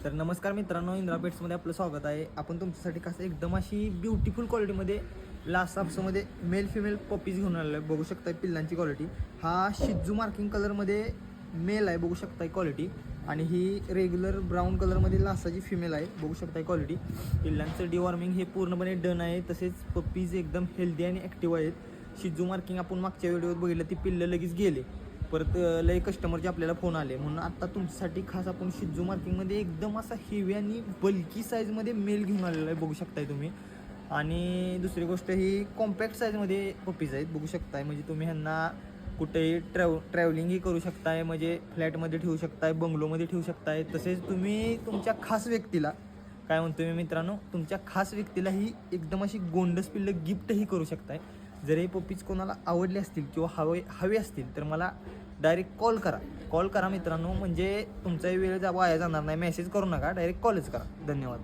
तर नमस्कार मित्रांनो, इंद्रा पेट्समध्ये आपलं स्वागत आहे. आपण तुमच्यासाठी कसं एकदम अशी ब्युटिफुल क्वालिटीमध्ये लास्ट आपसमध्ये मेल फिमेल पपीज घेऊन आलेलो आहे. बघू शकताय पिल्लांची क्वालिटी. हा शिजू मार्किंग कलरमध्ये मेल आहे, बघू शकताय क्वालिटी. आणि ही रेग्युलर ब्राऊन कलरमध्ये लासाची फिमेल आहे, बघू शकताय क्वालिटी. पिल्लांचं डिवॉर्मिंग हे पूर्णपणे डन आहे. तसेच पपीज एकदम हेल्दी आणि ॲक्टिव्ह आहेत. शिजू मार्किंग आपण मागच्या व्हिडिओत बघितलं, ती पिल्लं लगेच गेले. परत लय कस्टमरचे आपल्याला फोन आले, म्हणून आत्ता तुमच्यासाठी खास आपण शिजू मार्किंगमध्ये एकदम असा हेवी आणि बल्की साईजमध्ये मेल घेऊन आलेला आहे, बघू शकताय तुम्ही. आणि दुसरी गोष्ट ही कॉम्पॅक्ट साईजमध्ये पपीज आहेत, बघू शकताय. म्हणजे तुम्ही ह्यांना कुठेही ट्रॅव्हलिंगही करू शकताय, म्हणजे फ्लॅटमध्ये ठेवू शकताय, बंगलोमध्ये ठेवू शकताय. तसेच तुम्ही तुमच्या खास व्यक्तीला, काय म्हणतो मी मित्रांनो, तुमच्या खास व्यक्तीला ही एकदम अशी गोंडस पिल्लं गिफ्टही करू शकताय. जर हे पपीज कोणाला आवडले असतील किंवा हवे असतील तर मला डायरेक्ट कॉल करा मित्रांनो. म्हणजे तुमचाही वेळ वाया जाणार नाही. मेसेज करू नका, डायरेक्ट कॉलच करा. धन्यवाद.